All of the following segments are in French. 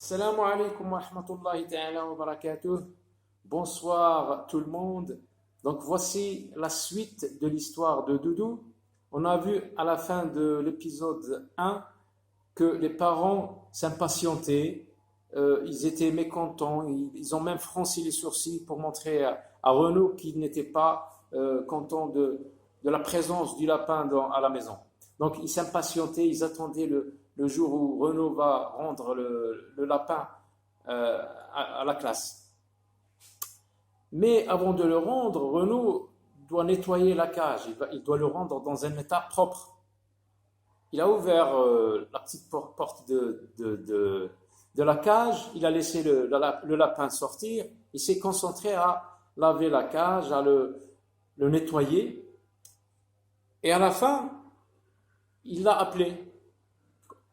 Salam alaikum wa rahmatullahi ta'ala wa barakatuh. Bonsoir tout le monde. Donc voici la suite de l'histoire de Doudou. On a vu à la fin de l'épisode 1 que les parents s'impatientaient, ils étaient mécontents, ils ont même froncé les sourcils pour montrer à Renaud qu'ils n'étaient pas contents de la présence du lapin à la maison. Donc ils s'impatientaient, ils attendaient le jour où Renaud va rendre le lapin à la classe. Mais avant de le rendre, Renaud doit nettoyer la cage, il doit le rendre dans un état propre. Il a ouvert la petite porte de la cage, il a laissé le lapin sortir, il s'est concentré à laver la cage, à le nettoyer, et à la fin, il l'a appelé.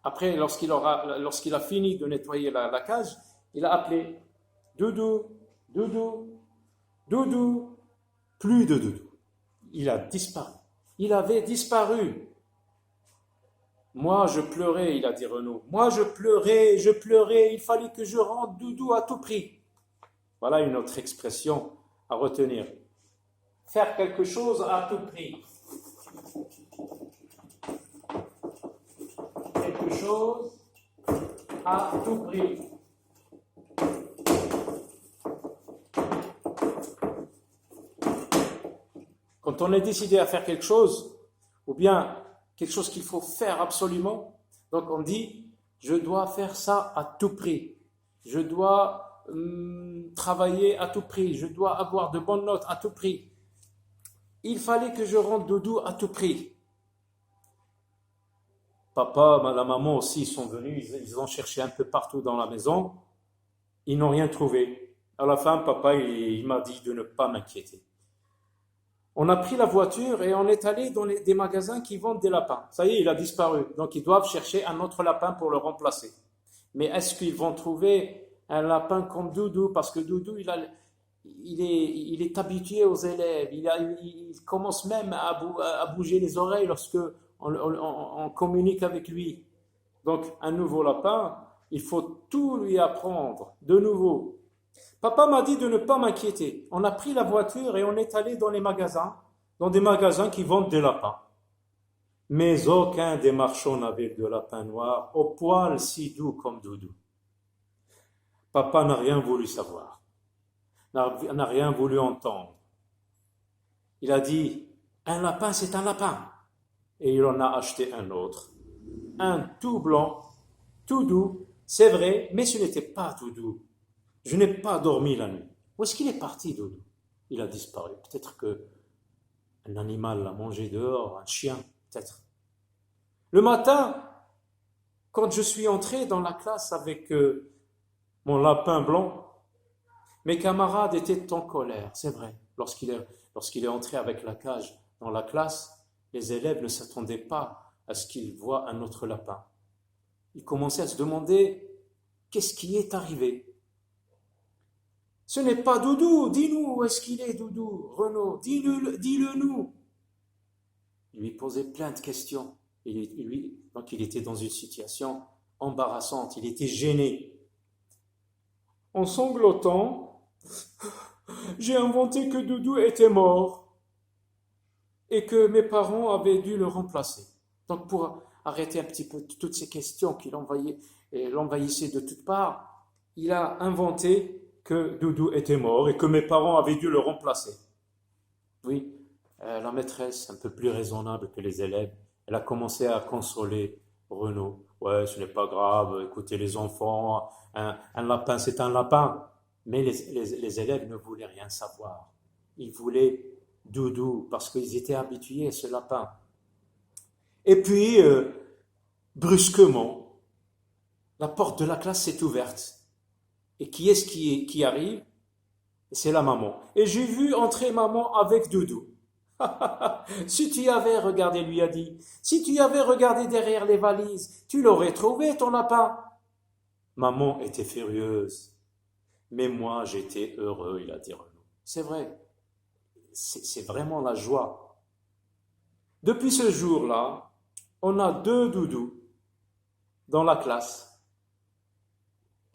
Après, lorsqu'il a fini de nettoyer la cage, il a appelé Doudou, Doudou, Doudou, plus de Doudou. Il a disparu. Il avait disparu. Moi, je pleurais, il a dit Renaud. Moi, je pleurais, il fallait que je rende Doudou à tout prix. Voilà une autre expression à retenir. Faire quelque chose à tout prix. Quelque chose à tout prix. Quand on est décidé à faire quelque chose, ou bien quelque chose qu'il faut faire absolument, donc on dit, je dois faire ça à tout prix. Je dois travailler à tout prix. Je dois avoir de bonnes notes à tout prix. Il fallait que je rende Doudou à tout prix. Papa, la maman aussi sont venus, ils ont cherché un peu partout dans la maison, ils n'ont rien trouvé. À la fin, papa, il m'a dit de ne pas m'inquiéter. On a pris la voiture et on est allé dans des magasins qui vendent des lapins. Ça y est, il a disparu. Donc ils doivent chercher un autre lapin pour le remplacer. Mais est-ce qu'ils vont trouver un lapin comme Doudou? Parce que Doudou, il est habitué aux élèves. Il commence même à bouger les oreilles lorsque on communique avec lui. Donc un nouveau lapin, il faut tout lui apprendre de nouveau. Papa m'a dit de ne pas m'inquiéter. On a pris la voiture et on est allé dans des magasins qui vendent des lapins. Mais aucun des marchands n'avait de lapin noir au poil si doux comme Doudou. Papa n'a rien voulu savoir, n'a rien voulu entendre. Il a dit, un lapin c'est un lapin. Et il en a acheté un autre. Un tout blanc, tout doux, c'est vrai, mais ce n'était pas tout doux. Je n'ai pas dormi la nuit. Où est-ce qu'il est parti, Doudou? Il a disparu. Peut-être qu'un animal l'a mangé dehors, un chien, peut-être. Le matin, quand je suis entré dans la classe avec mon lapin blanc, mes camarades étaient en colère, c'est vrai. Lorsqu'il est entré avec la cage dans la classe, les élèves ne s'attendaient pas à ce qu'ils voient un autre lapin. Ils commençaient à se demander qu'est-ce qui est arrivé. Ce n'est pas Doudou, dis-nous où est-ce qu'il est, Doudou, Renaud, dis-le nous. Il lui posait plein de questions. Donc il était dans une situation embarrassante, il était gêné. En sanglotant, j'ai inventé que Doudou était mort et que mes parents avaient dû le remplacer. Donc pour arrêter un petit peu toutes ces questions qui l'envahissaient de toutes parts, il a inventé que Doudou était mort et que mes parents avaient dû le remplacer. Oui, la maîtresse, un peu plus raisonnable que les élèves, elle a commencé à consoler Renaud. Ouais, ce n'est pas grave, écoutez les enfants, un lapin c'est un lapin. Mais les élèves ne voulaient rien savoir. Ils voulaient Doudou parce qu'ils étaient habitués à ce lapin. Et puis, brusquement, la porte de la classe s'est ouverte. Et qui est-ce qui arrive? C'est la maman. Et j'ai vu entrer maman avec Doudou. Si tu avais regardé, lui a dit, si tu avais regardé derrière les valises, tu l'aurais trouvé, ton lapin. Maman était furieuse. Mais moi, j'étais heureux, il a dit Renaud. C'est vrai. C'est vraiment la joie. Depuis ce jour-là, on a deux Doudous dans la classe.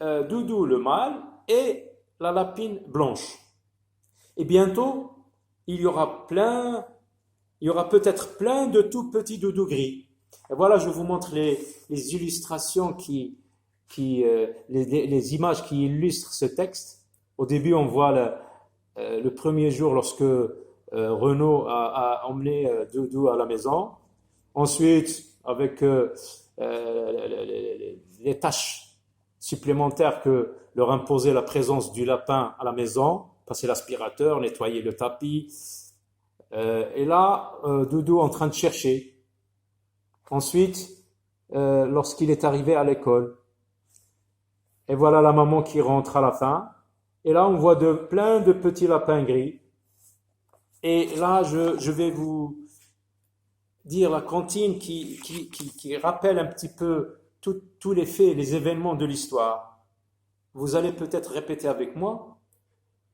Doudou le mâle et la lapine blanche. Et bientôt, il y aura peut-être plein de tout petits doudous gris. Et voilà, je vous montre les illustrations les images qui illustrent ce texte. Au début, on voit le premier jour lorsque Renaud a emmené Doudou à la maison. Ensuite, avec les tâches supplémentaires que leur imposait la présence du lapin à la maison, passer l'aspirateur, nettoyer le tapis. Et là, Doudou en train de chercher. Ensuite, lorsqu'il est arrivé à l'école, et voilà la maman qui rentre à la fin. Et là, on voit plein de petits lapins gris. Et là, je vais vous dire la cantine qui rappelle un petit peu tous les faits, les événements de l'histoire. Vous allez peut-être répéter avec moi.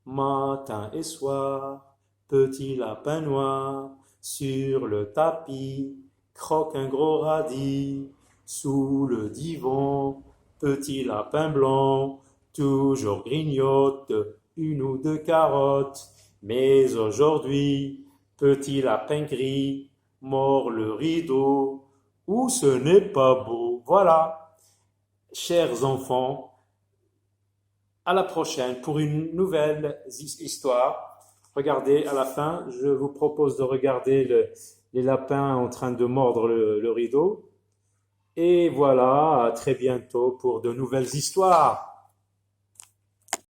Matin et soir, petit lapin noir, sur le tapis, croque un gros radis, sous le divan, petit lapin blanc, toujours grignote une ou deux carottes. Mais aujourd'hui, petit lapin gris, mord le rideau, ou ce n'est pas beau. Voilà, chers enfants, à la prochaine pour une nouvelle histoire. Regardez, à la fin, je vous propose de regarder les lapins en train de mordre le rideau. Et voilà, à très bientôt pour de nouvelles histoires.